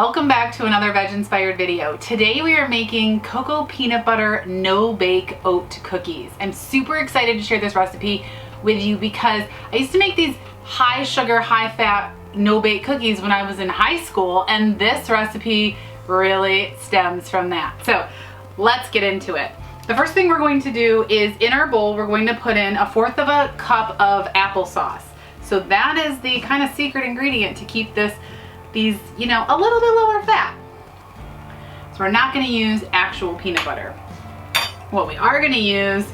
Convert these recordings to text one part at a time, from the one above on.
Welcome back to another veg-inspired video. Today we are making cocoa peanut butter no-bake oat cookies. I'm super excited to share this recipe with you because I used to make these high sugar, high fat, no-bake cookies when I was in high school, and this recipe really stems from that. So let's get into it. The first thing we're going to do is in our bowl, we're going to put in 1/4 of a cup of applesauce. So that is the kind of secret ingredient to keep these, you know, a little bit lower fat. So we're not going to use actual peanut butter. What we are going to use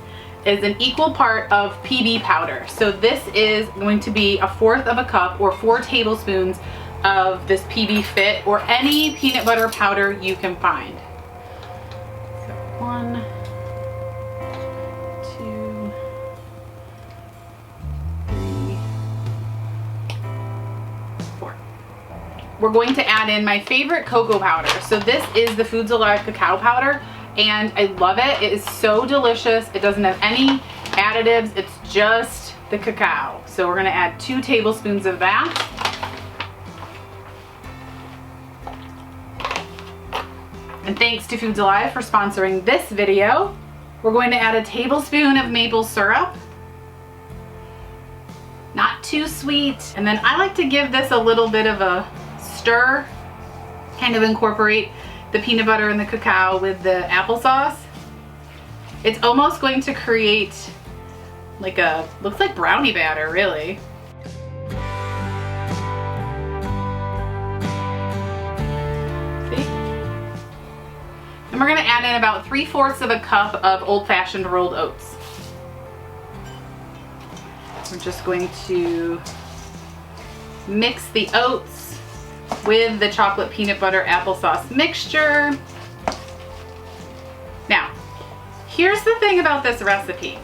is an equal part of PB powder. So this is going to be 1/4 of a cup or 4 tablespoons of this PB Fit or any peanut butter powder you can find. So 1, 2, 3, 4. We're going to add in my favorite cocoa powder. So this is the Foods Alive cacao powder, and I love it. It is so delicious. It doesn't have any additives. It's just the cacao. So we're gonna add 2 tablespoons of that. And thanks to Foods Alive for sponsoring this video. We're going to add 1 tablespoon of maple syrup. Not too sweet. And then I like to give this a little bit of a stir, kind of incorporate the peanut butter and the cacao with the applesauce. It's almost going to create like looks like brownie batter, really. See? And we're gonna add in about 3/4 of a cup of old-fashioned rolled oats. We're just going to mix the oats with the chocolate peanut butter applesauce mixture. Now, here's the thing about this recipe.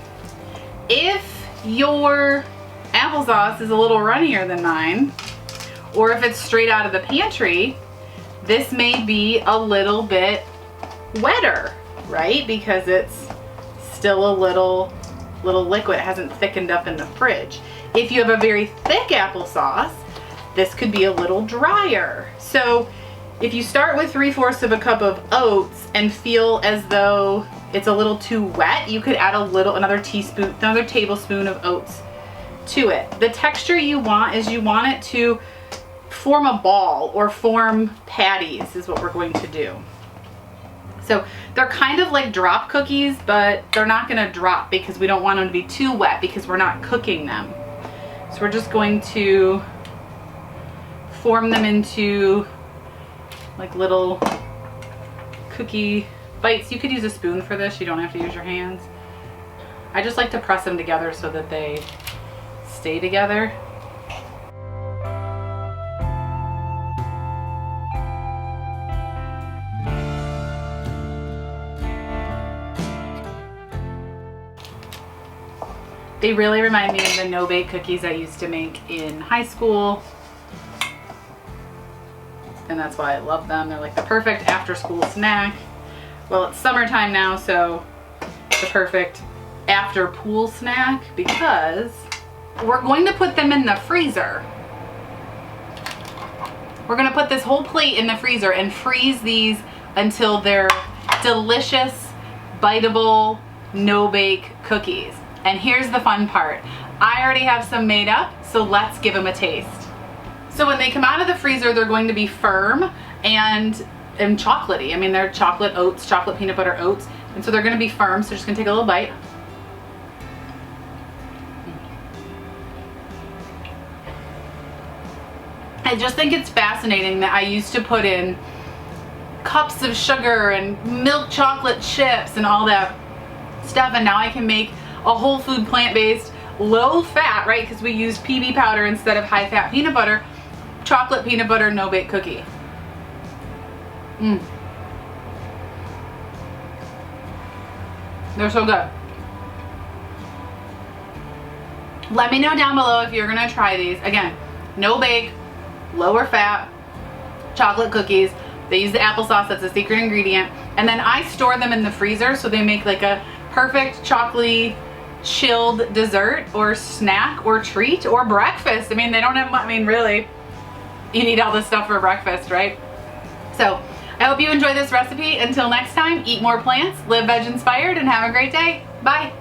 If your applesauce is a little runnier than mine, or if it's straight out of the pantry, this may be a little bit wetter, right? Because it's still a little liquid. It hasn't thickened up in the fridge. If you have a very thick applesauce, this could be a little drier. So if you start with 3/4 of a cup of oats and feel as though it's a little too wet, you could add another tablespoon of oats to it. The texture you want is you want it to form a ball or form patties is what we're going to do. So they're kind of like drop cookies, but they're not gonna drop because we don't want them to be too wet because we're not cooking them. So we're just going to form them into like little cookie bites. You could use a spoon for this. You don't have to use your hands. I just like to press them together so that they stay together. They really remind me of the no-bake cookies I used to make in high school. And that's why I love them. They're like the perfect after-school snack. Well, it's summertime now, so the perfect after-pool snack because we're going to put them in the freezer. We're gonna put this whole plate in the freezer and freeze these until they're delicious, biteable, no-bake cookies. And here's the fun part. I already have some made up, so let's give them a taste. So when they come out of the freezer, they're going to be firm and chocolatey. I mean, they're chocolate oats, chocolate peanut butter oats, and so they're gonna be firm, so just gonna take a little bite. I just think it's fascinating that I used to put in cups of sugar and milk chocolate chips and all that stuff, and now I can make a whole food plant-based, low fat, right? Because we use PB powder instead of high fat peanut butter, chocolate peanut butter no-bake cookie. They're so good. Let me know down below if you're gonna try these. Again, no bake, lower fat, chocolate cookies. They use the applesauce, that's a secret ingredient. And then I store them in the freezer so they make like a perfect chocolatey chilled dessert or snack or treat or breakfast. I mean, they don't have, I mean, really, you need all this stuff for breakfast, right? So I hope you enjoy this recipe. Until next time, eat more plants, live veg inspired, and have a great day. Bye.